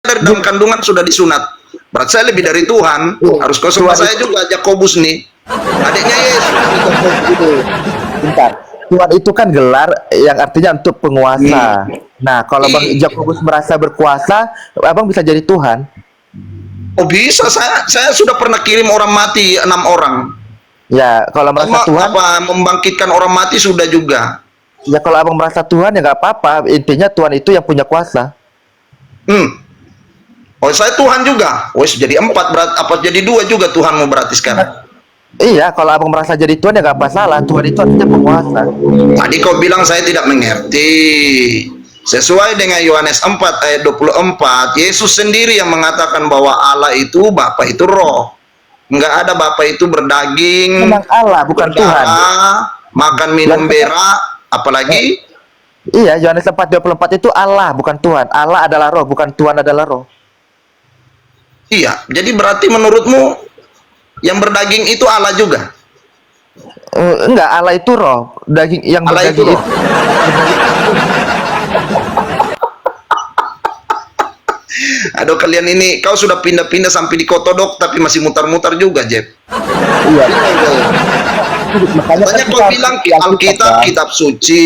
dari dalam kandungan sudah disunat. Berarti saya lebih dari Tuhan. Harus kau sama saya juga, Yakobus nih. Adiknya Yesus. Bentar. Tuhan itu kan gelar yang artinya untuk penguasa. Nah, kalau Bang Jakobus merasa berkuasa, Abang bisa jadi Tuhan. Oh bisa, saya sudah pernah kirim orang mati 6 orang. Ya, kalau merasa Tuhan, membangkitkan orang mati sudah juga. ya kalau Abang merasa Tuhan ya nggak apa-apa. Intinya Tuhan itu yang punya kuasa. Oh saya Tuhan juga. Wes jadi 4 berat, apa jadi 2 juga Tuhanmu berarti sekarang. Iya, kalau Abang merasa jadi Tuhan ya nggak masalah. Tuhan itu artinya penguasa. Tadi kau bilang saya tidak mengerti. Sesuai dengan Yohanes 4 ayat 24, Yesus sendiri yang mengatakan bahwa Allah itu Bapa itu roh. Enggak ada Bapa itu berdaging. Memang Allah, bukan Tuhan. Makan minum berak, apalagi? Iya, Yohanes 4:24 itu Allah, bukan Tuhan. Allah adalah roh, bukan Tuhan adalah roh. Iya, jadi berarti menurutmu yang berdaging itu Allah juga? Enggak, Allah itu roh. Daging yang Allah berdaging itu roh. Aduh kalian ini, kau sudah pindah-pindah sampai di Kotodok tapi masih mutar-mutar juga, Jeb. Iya. Makanya kau bilang Alkitab kitab suci.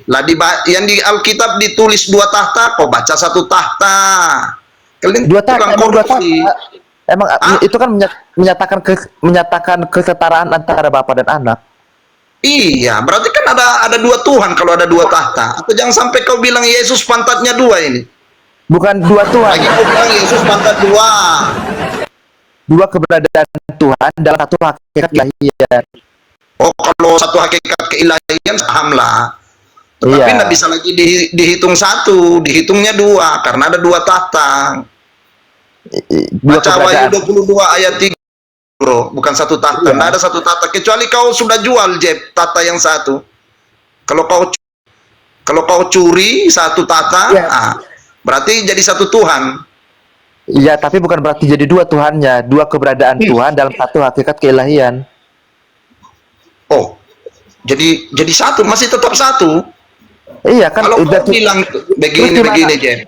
Lah yang di Alkitab ditulis 2 tahta, kau baca 1 tahta. Kalian 2 tahta, emang 2 tahta. Emang itu kan menyatakan kesetaraan antara Bapa dan Anak. Iya, berarti kan ada 2 Tuhan kalau ada 2 tahta. Atau jangan sampai kau bilang Yesus pantatnya 2 ini. Bukan 2 Tuhan. Lagi kau bilang Yesus pantat 2. 2 keberadaan Tuhan dalam 1 hakikat ilahian. Oh, kalau 1 hakikat keilahian pahamlah. Tetapi tidak bisa lagi dihitung 1, dihitungnya 2 karena ada 2 tahta. Baca Wahyu 22 ayat 3, bro, bukan 1 tahta. Tidak ada 1 tahta kecuali kau sudah jual, Jeb, tahta yang 1. Kalau kau curi 1 tahta, berarti jadi 1 Tuhan. Iya, tapi bukan berarti jadi 2 Tuhannya, 2 keberadaan Tuhan dalam 1 hakikat keilahian. Oh, jadi 1, masih tetap 1. Iya kan. Kalau udah bilang begini, Jeb.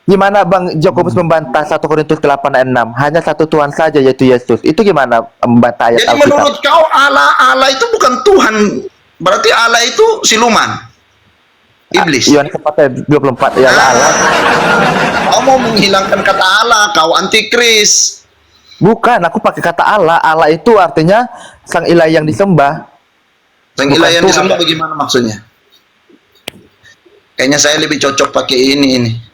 Gimana Bang Jakobus membantah 1 Korintus 8 ayat 6? Hanya 1 Tuhan saja, yaitu Yesus. Itu gimana membantah ayat Jadi Alkitab? menurut kau Allah itu bukan Tuhan. Berarti Allah itu siluman. Iblis. Yohanes 4 ayat 24 ya Allah. Kau mau menghilangkan kata Allah, kau antikris. Bukan, aku pakai kata Allah. Allah itu artinya sang ilahi yang disembah. Sang ilahi yang disembah bagaimana maksudnya? Kayaknya saya lebih cocok pakai ini.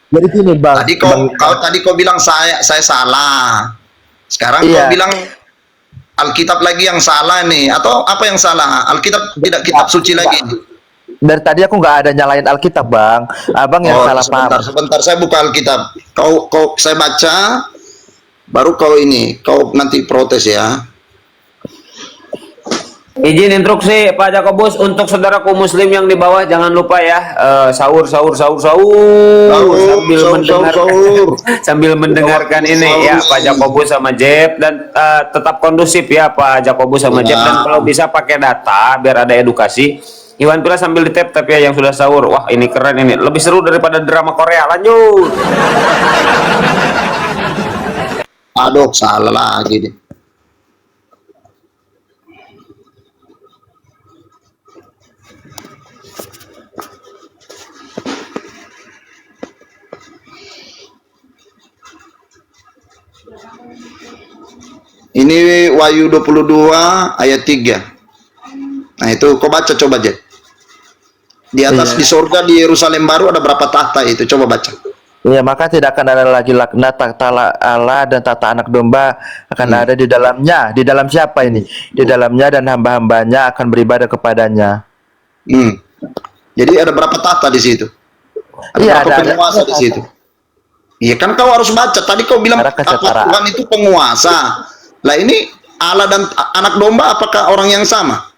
Jadi gini Bang. Tadi kau bilang saya salah. Sekarang kau bilang Alkitab lagi yang salah nih, atau apa yang salah? Alkitab tidak kitab suci lagi. Dari tadi aku nggak ada nyalain Alkitab, Bang. Abang yang salah paham. Sebentar, saya buka Alkitab. Saya baca, baru kau nanti protes ya. Izin instruksi Pak Jakobus untuk saudaraku muslim yang di bawah, jangan lupa ya sahur sambil mendengarkan ini ya Pak Jakobus sama Jeb, dan tetap kondusif ya Pak Jakobus sama Jeb, dan kalau bisa pakai data biar ada edukasi. Iwan Pila sambil di tap ya yang sudah sahur. Wah ini keren, ini lebih seru daripada drama Korea. Lanjut. Aduh salah lagi deh. Ini Wahyu 22 ayat 3. Nah itu kau baca coba, Jet. Di atas di surga di Yerusalem baru ada berapa tahta itu? Coba baca. Ya, maka tidak akan ada lagi laknat, tahta Allah dan tahta anak domba akan ada di dalamnya. Di dalam siapa ini? Di dalamnya, dan hamba-hambanya akan beribadah kepadanya. Jadi ada berapa tahta di situ? Iya, ada penguasa di situ. Iya kan kau harus baca. Tadi kau bilang Tuhan itu penguasa. Lah ini Allah dan anak domba apakah orang yang sama?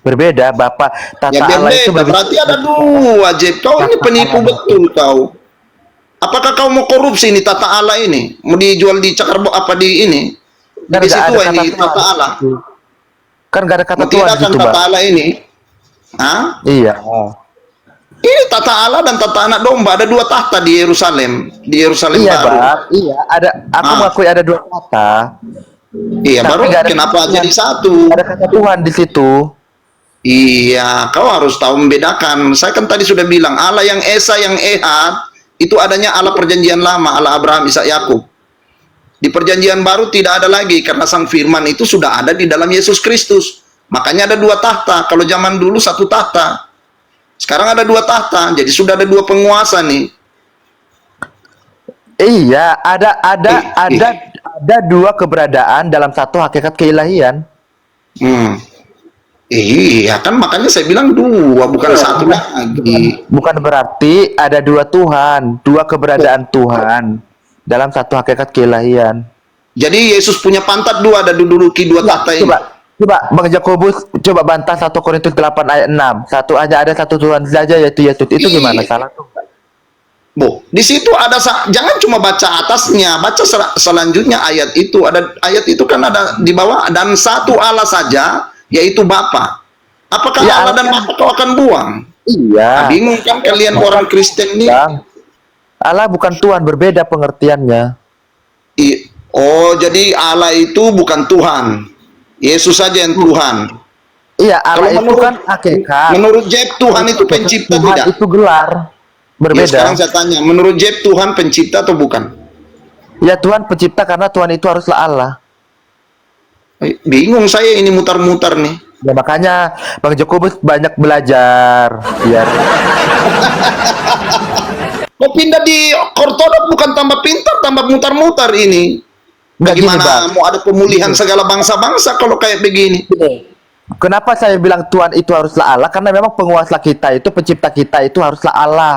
Berbeda, Bapak. Tata ya, Allah itu berarti ada 2, Jeb. Kau ini penipu betul kau. Apakah kau mau korupsi ini tata Allah ini? Mau dijual di Cakarbok apa di ini? Di situ ini tata Allah. Kan gak ada kata Tuhan di situ, tata Allah ini. Hah? Iya. Ini tata Allah dan tata anak domba, ada dua tahta di Yerusalem, Iya, baru. Bang. Iya, aku mengakui ada dua kata. Iya, Tapi baru nggak ada kenapa Tuhan. jadi satu? Ada kata Tuhan di situ. Iya, kau harus tahu membedakan. Saya kan tadi sudah bilang, Allah yang Esa, yang Ehad, itu adanya Allah perjanjian lama, Allah Abraham, Ishak, Yakub. Di perjanjian baru tidak ada lagi, karena sang firman itu sudah ada di dalam Yesus Kristus. Makanya ada dua tahta. Kalau zaman dulu satu tahta. Sekarang ada dua tahta, jadi sudah ada dua penguasa nih. Iya, ada dua keberadaan dalam satu hakikat keilahian. Iya, kan makanya saya bilang dua, bukan satu lagi. Bukan berarti ada dua Tuhan, dua keberadaan Tuhan dalam satu hakikat keilahian. Jadi Yesus punya pantat dua, ada duduki dua tahta ini. Coba Bang Jakobus coba bantah 1 Korintus 8 ayat 6. Satu aja ada satu Tuhan saja yaitu Yesus. Itu gimana salah tuh? Bu, di situ ada jangan cuma baca atasnya, baca selanjutnya ayat itu. Ada ayat itu kan ada di bawah, dan satu Allah saja yaitu Bapa. Apakah Ya, Allah dan Bapa kau akan buang? Iya. Nah, bingung kan kalian orang Kristen nih? Bang, Allah bukan Tuhan, berbeda pengertiannya. Oh, jadi Allah itu bukan Tuhan. Yesus saja yang Tuhan. Iya, Allah Kalau itu kan hakikat. Menurut Jeb, Tuhan itu pencipta Tuhan tidak? itu gelar. Ya, Berbeda. sekarang saya tanya, menurut Jeb Tuhan pencipta atau bukan? Ya, Tuhan pencipta karena Tuhan itu haruslah Allah. Bingung saya ini mutar-mutar nih. Ya, makanya Bang Jakobus banyak belajar biar Mau pindah di ortodok bukan tambah pintar, tambah mutar-mutar ini. Nggak gini, Bagaimana Bang. mau ada pemulihan segala bangsa-bangsa kalau kayak begini? Kenapa saya bilang Tuhan itu haruslah Allah? Karena memang penguasa kita itu, pencipta kita itu haruslah Allah.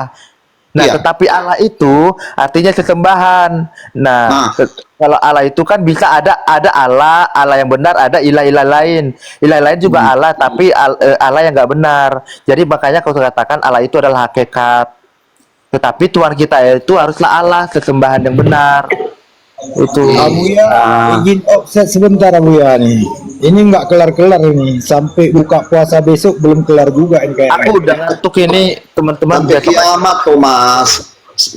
Nah, Iya. tetapi Allah itu artinya sesembahan. Nah, kalau Allah itu kan bisa ada Allah yang benar, ada ilah-ilah lain. Ilah lain juga Allah, tapi Allah yang nggak benar. Jadi makanya kau katakan Allah itu adalah hakikat. Tetapi Tuhan kita itu haruslah Allah, sesembahan yang benar. Itu. Abuya izin offset sebentar Abuya nih. Ini nggak kelar-kelar ini. Sampai buka puasa besok belum kelar juga ini kayak. Aku udah ngantuk ini, teman-teman. Sampai Besok kiamat, Thomas.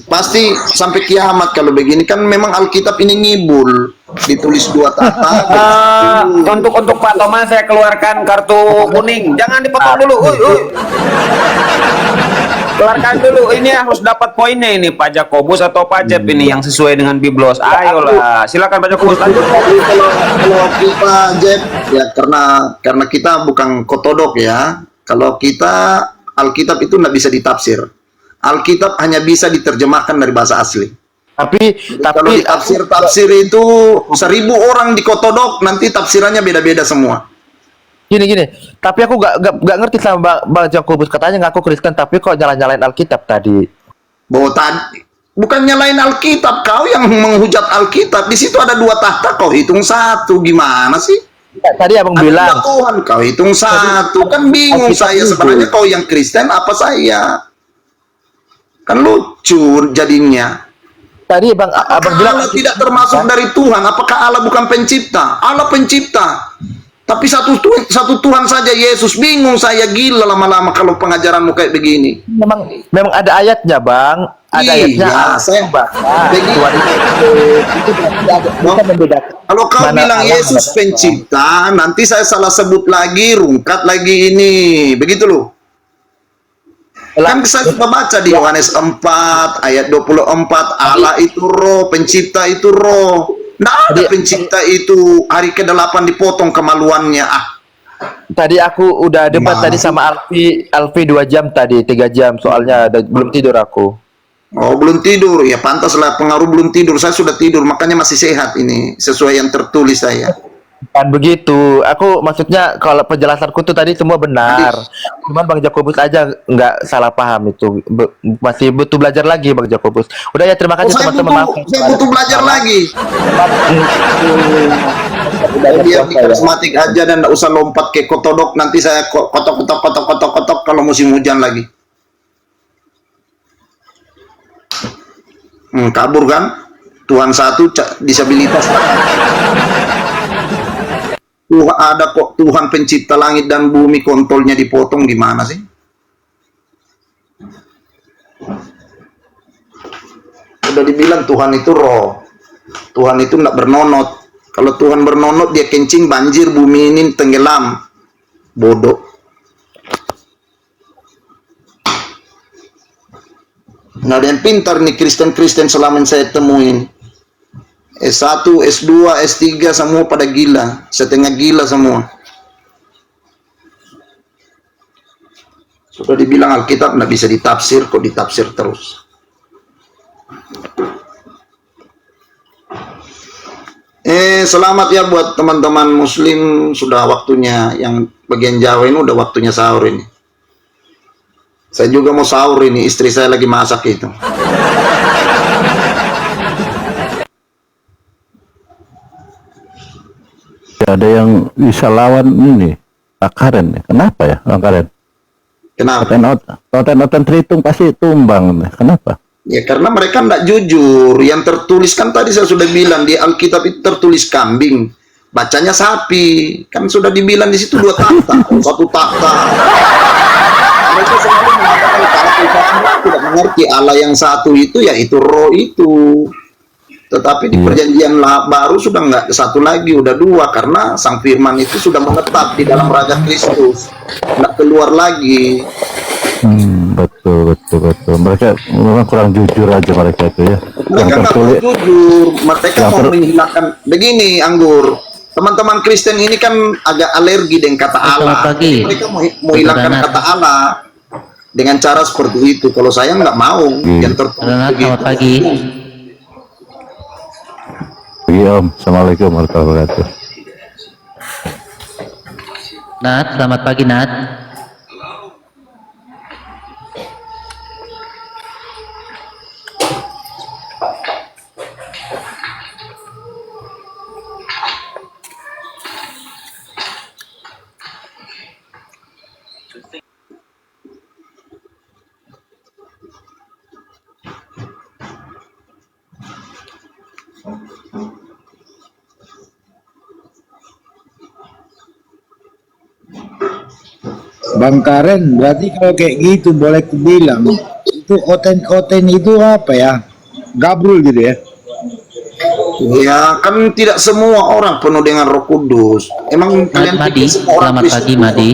Pasti sampai kiamat kalau begini, kan memang Alkitab ini ngibul, ditulis dua tahta. Untuk Pak Thomas saya keluarkan kartu kuning. Jangan dipotong dulu. Uy. Keluarkan dulu, ini harus dapat poinnya ini Pak Jakobus atau Pak Jeb ini yang sesuai dengan Biblos. Ayolah, silakan Pak Jakobus lanjut. Kalau kita Jeb, ya karena kita bukan kotodok ya. Kalau kita Alkitab itu nggak bisa ditafsir. Alkitab hanya bisa diterjemahkan dari bahasa asli. tapi Kalau di tafsir itu 1000 orang di kotodok, nanti tafsirannya beda-beda semua. gini. Tapi aku gak ngerti sama Bang Jakobus, katanya ngaku Kristen tapi kok nyalain Alkitab tadi. Bahwa tadi bukan nyalain Alkitab, kau yang menghujat Alkitab. Di situ ada dua tahta, kau hitung satu, gimana sih? Tadi abang Ada bilang dua Tuhan, kau hitung satu. Kan bingung Alkitab saya itu. sebenarnya, kau yang Kristen apa saya? Kan lucu jadinya. tadi abang bilang Allah tidak termasuk dari Tuhan. Apakah Allah bukan pencipta? Allah pencipta. Tapi satu Tuhan saja, Yesus. Bingung saya, gila lama-lama kalau pengajaranmu kayak begini. memang ada ayatnya, Bang. Ada ayatnya. Iya, saya begini. Tuhan itu berarti bisa membedakan. Kalau kau Mana bilang Allah, Yesus mana pencipta, nanti saya salah sebut lagi, rungkat lagi ini. Begitu loh. Kan saya sudah baca di Yohanes 4 ayat 24, Allah itu roh, pencipta itu roh. Nah, ada pencipta itu hari ke-8 dipotong kemaluannya. Tadi aku udah debat Gimana tadi sih? sama Alfi 2 jam tadi, 3 jam soalnya belum tidur aku. Oh, belum tidur. Ya pantaslah, pengaruh belum tidur. Saya sudah tidur, makanya masih sehat ini, sesuai yang tertulis saya. Kan begitu. Aku maksudnya kalau penjelasanku tuh tadi semua benar. Cuman Bang Jakobus aja nggak salah paham itu. Masih butuh belajar lagi Bang Jakobus. Udah ya, terima kasih teman-teman. Saya butuh belajar lagi. Biar di karismatik aja dan nggak usah lompat ke kotodok. Nanti saya kotok kalau musim hujan lagi. Kabur kan? Tuhan satu, disabilitas. Ada kok Tuhan pencipta langit dan bumi, kontolnya dipotong, gimana sih? Sudah dibilang Tuhan itu roh. Tuhan itu tidak bernonot. Kalau Tuhan bernonot, dia kencing banjir, bumi ini tenggelam. Bodoh. Nggak ada yang pintar nih Kristen-Kristen selama yang saya temuin. S1, S2, S3 semua pada gila. Setengah gila semua. Sudah dibilang Alkitab nggak bisa ditafsir, kok ditafsir terus. Selamat ya buat teman-teman muslim, sudah waktunya, yang bagian Jawa ini udah waktunya sahur ini. Saya juga mau sahur ini, istri saya lagi masak itu. Ada yang bisa lawan ini, Pak Karen. Kenapa ya, Bang Karen? Kenapa? Oten Tritung pasti tumbang. Kenapa? Ya karena mereka tidak jujur. Yang tertulis kan tadi saya sudah bilang di Alkitab itu tertulis kambing, bacanya sapi. Kan sudah dibilang di situ 2 takhta, 1 takhta. Mereka selalu mengatakan kalau kita tidak mengerti Allah yang satu itu, yaitu roh itu. Tetapi di perjanjian baru sudah nggak 1 lagi, udah 2, karena Sang Firman itu sudah menetap di dalam Raja Kristus, nggak keluar lagi. Betul. Mereka memang kurang jujur aja mereka itu ya. Mereka nggak mau jujur, mereka mau menghilangkan. Begini, Anggur, teman-teman Kristen ini kan agak alergi dengan kata Allah. Mereka mau hilangkan kata Allah dengan cara seperti itu. Kalau saya nggak mau, yang tertulis begitu. Selamat pagi. Iya Om, Assalamualaikum warahmatullahi wabarakatuh. Nat, selamat pagi Nat. Bang Karen, berarti kalau kayak gitu boleh kubilang itu oten itu apa ya? Gabrul gitu ya? Ya kan tidak semua orang penuh dengan Roh Kudus. Emang kalian Madi, pikir semua orang selamat Kristen pagi Madi.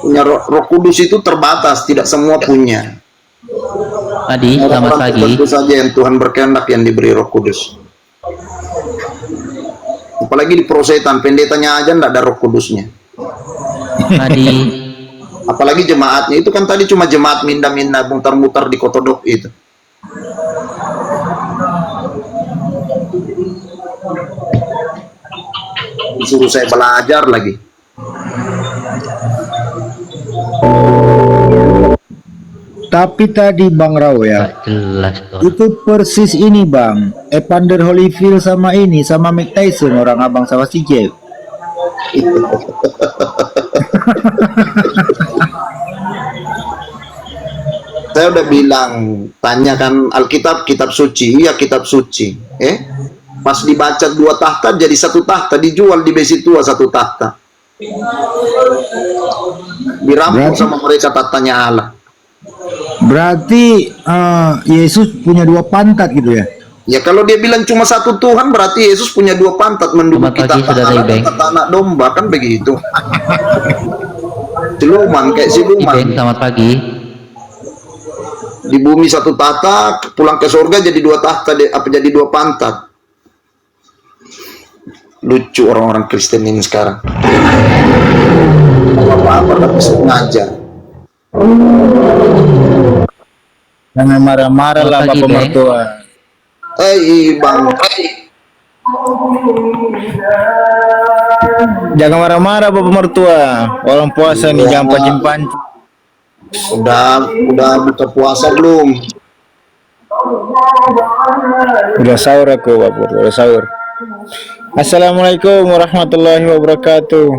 punya Roh Kudus itu terbatas, tidak semua punya. Madi, selamat Orang-orang pagi. tertentu saja yang Tuhan berkehendak yang diberi Roh Kudus. Apalagi di perosetan, pendetanya aja tidak ada Roh Kudusnya. Madi, Apalagi jemaatnya itu kan tadi cuma jemaat minda-minda mutar-mutar di Kotodok itu. Disuruh saya belajar lagi. Tapi tadi Bang Rao ya, gak jelas tuh. itu persis ini Bang, Evander Holyfield sama Mike Tyson, orang abang sama si Jeff. Saya udah bilang, tanyakan Alkitab, kitab suci, iya kitab suci. Pas dibaca 2 takhta jadi 1 takhta, dijual di besi tua 1 takhta. Dirampok sama mereka tahtanya Allah. Berarti Yesus punya 2 pantat gitu ya? Ya kalau dia bilang cuma 1 Tuhan, berarti Yesus punya 2 pantat menduduki Selamat pagi, tahta Saudara Allah dan Ibeng. tahta anak domba, kan begitu. Siluman, kayak siluman. Ibeng, selamat pagi. Di bumi 1 tahta, pulang ke surga jadi 2 tahta, apa jadi 2 pantat. Lucu orang-orang Kristen ini sekarang. Apa-apa nggak bisa ngajar. Jangan marah-marah lah Selamat pagi, Bapak Bang. mertua. Bang. Jangan marah-marah Bapak mertua. Orang puasa nih jangan pancing-pancing. Udah buka puasa belum? Udah sahur aku Bapak, udah sahur. Assalamualaikum warahmatullahi wabarakatuh.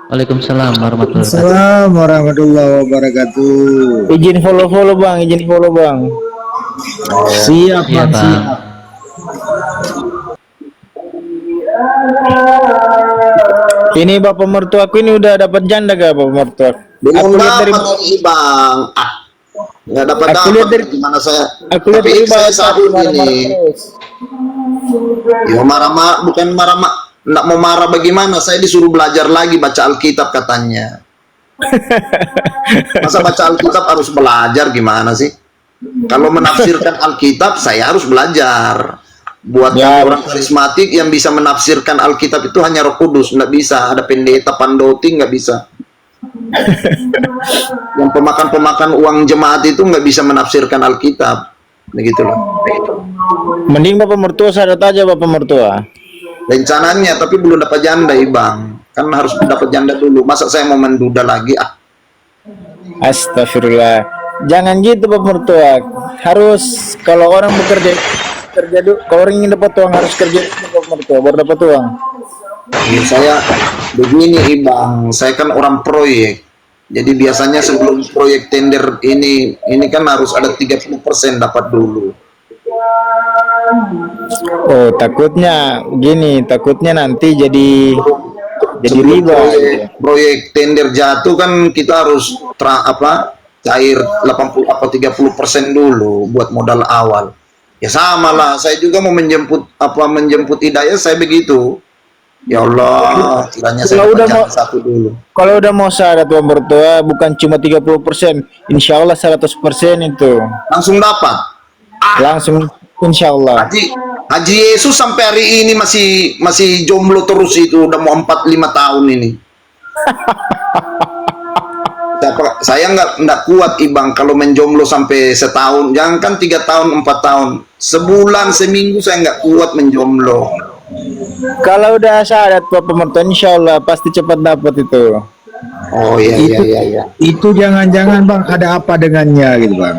Waalaikumsalam warahmatullahi wabarakatuh. Assalamualaikum warahmatullahi wabarakatuh. Izin follow Bang, izin follow Bang. Siap Iya Bang, Bang. siap. Ini Bapak mertua aku ini udah dapat janda gak Bapak mertua? Belum Aku lihat dapat dari lagi Bang. Nggak dapat Aku lihat dari- gimana saya. Aku lihat Tapi dari saya bahasa sahur marah-marah ini. terus. Ya marah-marah, bukan marah-marah. Nggak mau marah bagaimana? Saya disuruh belajar lagi baca Alkitab katanya. Masa baca Alkitab harus belajar gimana sih? Kalau menafsirkan Alkitab saya harus belajar. Buat Ya, kami orang karismatik yang bisa menafsirkan Alkitab itu hanya Roh Kudus, nggak bisa. Ada pendeta pandoti nggak bisa. Yang pemakan uang jemaat itu nggak bisa menafsirkan Alkitab. Begitu loh. Mending bapak mertua syarat aja bapak mertua. Rencananya, tapi belum dapat janda, Ibang. Kan harus dapat janda dulu. Masa saya mau menduda lagi? Astagfirullah. Jangan gitu bapak mertua. Harus kalau orang bekerja kerja dulu. Kalau orang ingin dapat uang harus kerja dulu bapak mertua baru dapat uang. Ya, saya begini, Ibang. Saya kan orang proyek. Jadi biasanya sebelum proyek tender ini kan harus ada 30% dapat dulu. Oh takutnya gini, takutnya nanti jadi Sebelum riba. proyek tender jatuh kan kita harus cair 80 apa 30% dulu buat modal awal. Ya sama lah, saya juga mau menjemput hidayah saya begitu. Ya Allah, kiranya saya Kalau udah dapat mau- janda satu dulu. Kalau udah mau syarat bapak mertua bukan cuma 30%, insya Allah 100% itu Langsung dapat. langsung insya Allah. Haji Yesus sampai hari ini masih jomblo terus, itu udah mau 45 tahun ini. Saya nggak kuat, Ibang, kalau menjomblo sampai setahun. Jangankan 3 tahun, 4 tahun, sebulan, seminggu saya nggak kuat menjomblo. Kalau udah syarat bapak mertua insya Allah pasti cepat dapat itu. Oh iya iya iya. Iya. Itu jangan-jangan bang ada apa dengannya gitu bang.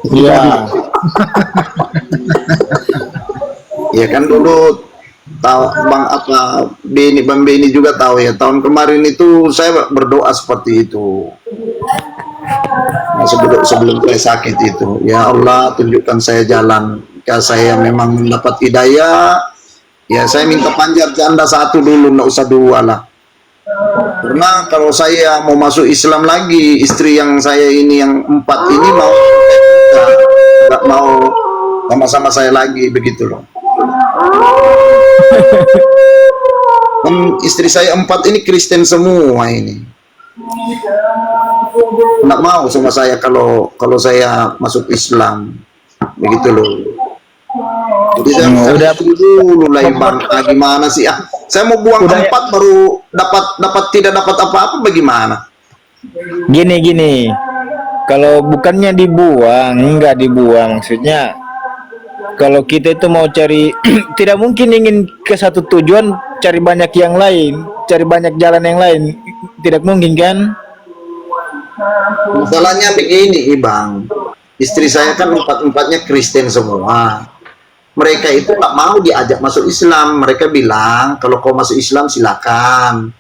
Iya. Ya kan dulu tahu Bang Bang Beni juga tahu ya, tahun kemarin itu saya berdoa seperti itu. Nah, sebelum saya sakit itu, ya Allah tunjukkan saya jalan. Jika saya memang mendapat hidayah, ya saya minta panjar janda satu dulu, nggak usah dua lah. Karena kalau saya mau masuk Islam lagi, istri yang saya ini yang 4 ini nggak mau sama-sama saya lagi, begitu loh. Kan istri saya 4 ini Kristen semua ini. Nggak mau sama saya kalau saya masuk Islam, begitu loh. Jadi saya udah dulu lah, Bang. Gimana sih? Saya mau buang 4 baru tidak dapat apa-apa, bagaimana? Gini. Kalau bukannya dibuang, enggak dibuang. Maksudnya kalau kita itu mau cari tidak mungkin ingin ke satu tujuan cari banyak yang lain, cari banyak jalan yang lain. Tidak mungkin kan? Masalahnya begini, Bang. Istri saya kan 4-4-nya Kristen semua. Mereka itu nggak mau diajak masuk Islam. Mereka bilang kalau kau masuk Islam silakan,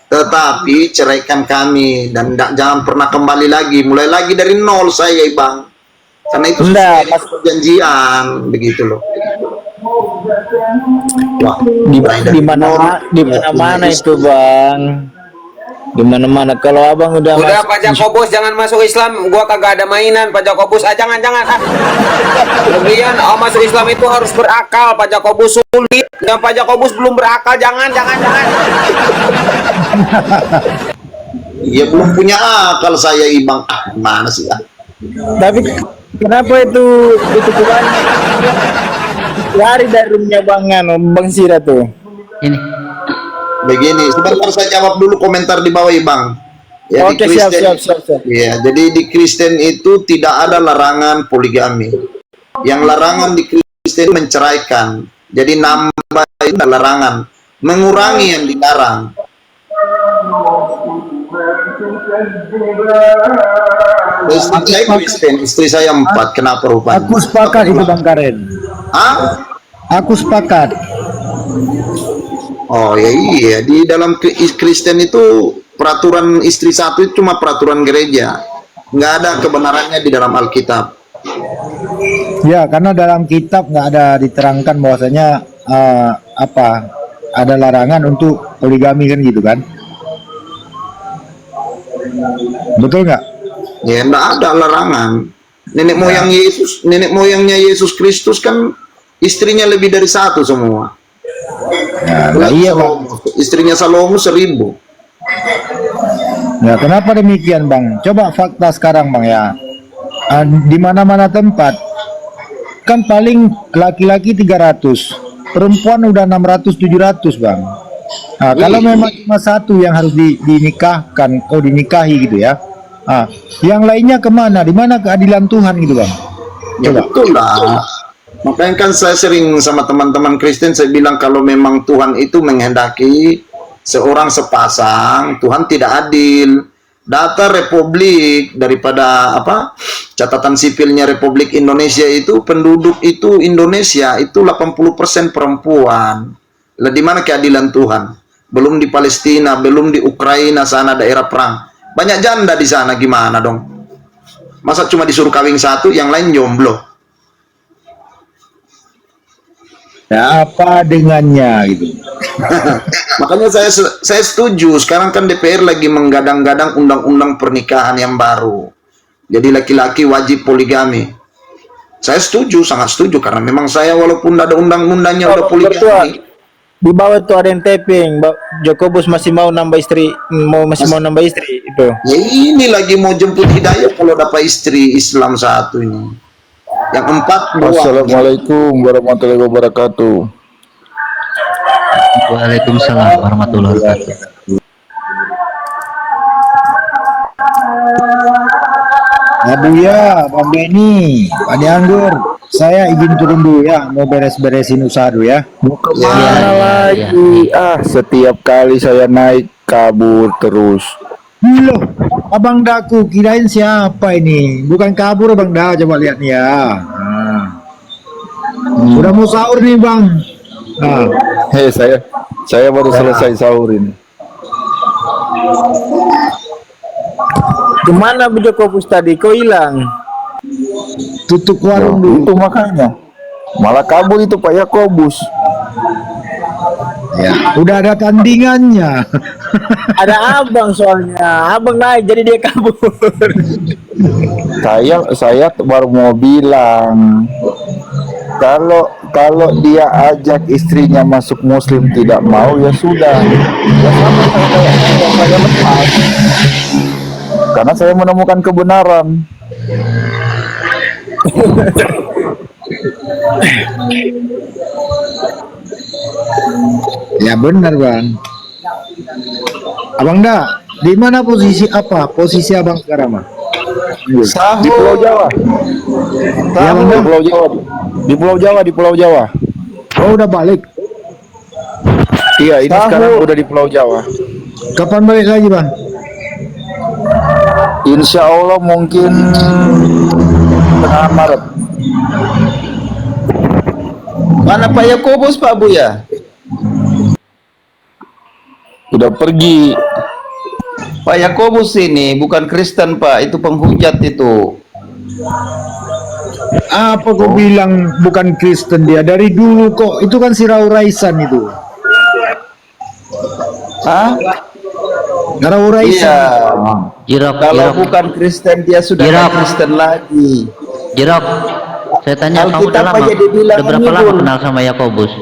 tetapi ceraikan kami dan jangan pernah kembali lagi, mulai lagi dari nol saya, Bang. Karena itu Enggak, sesuai perjanjian, begitu loh. Wah, di mana itu bang? Di mana kalau abang udah Pak Jakobus jangan masuk Islam, gua kagak ada mainan Pak Jakobus. Jangan. Kemudian masuk Islam itu harus berakal, Pak Jakobus sulit. Yang Pak Jakobus belum berakal, jangan. Iya, belum punya akal saya, Ibang. Mana sih? Tapi kenapa itu keluarnya lari dari rumahnya Bang Sira tuh? Ini Begini, sebentar saya jawab dulu komentar di bawah, Bang. Ya, Oke, di Kristen, siap. ya, jadi di Kristen itu tidak ada larangan poligami. Yang larangan di Kristen menceraikan. Jadi nambah itu larangan, mengurangi yang dilarang. Istri saya Kristen, istri saya 4. Kenapa rupanya? Aku sepakat itu bang Karen. Hah? Aku sepakat. Oh ya iya, di dalam Kristen itu peraturan istri satu itu cuma peraturan gereja, nggak ada kebenarannya di dalam Alkitab. Ya karena dalam kitab nggak ada diterangkan bahwasanya ada larangan untuk poligami kan gitu kan? Betul nggak? Ya enggak ada larangan. Nenek moyangnya Yesus Kristus kan istrinya lebih dari satu semua. Nah, iya bang. Istrinya Salomo 1000. Nah, kenapa demikian bang? Coba fakta sekarang bang ya. Di mana-mana tempat kan paling laki-laki 300, perempuan udah 600-700 bang. Nah, kalau memang cuma satu yang harus dinikahkan, dinikahi gitu ya. Yang lainnya kemana? Di mana keadilan Tuhan gitu bang? Ya betul lah. Makanya kan saya sering sama teman-teman Kristen saya bilang kalau memang Tuhan itu menghendaki seorang sepasang, Tuhan tidak adil. Data Republik daripada catatan sipilnya Republik Indonesia itu penduduk itu Indonesia itu 80% perempuan. Lah di mana keadilan Tuhan? Belum di Palestina, belum di Ukraina sana daerah perang. Banyak janda di sana gimana dong? Masa cuma disuruh kawin satu, yang lain jomblo? Ya apa dengannya gitu. Makanya saya setuju. Sekarang kan DPR lagi menggadang-gadang undang-undang pernikahan yang baru. Jadi laki-laki wajib poligami. Saya setuju, sangat setuju karena memang saya walaupun ada undang-undangnya udah poligami. Di bawah tuh ada yang taping, Jokobus masih mau nambah istri, masih mau nambah istri itu. Ya ini lagi mau jemput hidayah kalau dapat istri Islam satu ini. Yang 4 dua. Assalamualaikum warahmatullahi wabarakatuh. Waalaikumsalam warahmatullahi wabarakatuh. Aduh ya, Bang Benny, Pak Anggur, saya izin turun dulu ya, mau beres-beresin usaha dulu ya. Mau kemana Ya, lagi? Setiap kali saya naik kabur terus. Loh, Abang Daku kirain siapa ini? Bukan kabur Bang Da, coba lihat nih ya. Udah mau sahur nih Bang. Hei, saya baru selesai sahur ini. Kemana Bu Jokobus tadi? Kau hilang? Tutup warung dulu. Itu makanya. Malah kabur itu Pak Yakobus. Ya, udah ada tandingannya. Ada abang soalnya. Abang naik jadi dia kabur. Saya baru mau bilang kalau dia ajak istrinya masuk Muslim tidak mau ya sudah. Ya sama saya lepas. Karena saya menemukan kebenaran. Ya benar Bang. Abang Da, di mana posisi Abang sekarang Bang? Di Pulau Jawa. Ya, Bang. Di Pulau Jawa. Di Pulau Jawa. Oh udah balik. Iya, ini sekarang udah di Pulau Jawa. Kapan balik lagi Bang? Insya Allah mungkin tengah Maret. Mana Pak Yakobus Pak Buya? Udah pergi. Pak Yakobus ini bukan Kristen Pak, itu penghujat itu. Apa kau bilang bukan Kristen dia dari dulu kok? Itu kan si Rau Raisan itu. Hah? Rau Raisan. Iya. Jirok, Kalau Jirok, bukan Kristen dia sudah Jirok. bukan Kristen lagi. Jirok. Saya tanya kamu Alkitab udah lama, aja dibilang udah berapa lama menyebut. kenal sama Yakobus?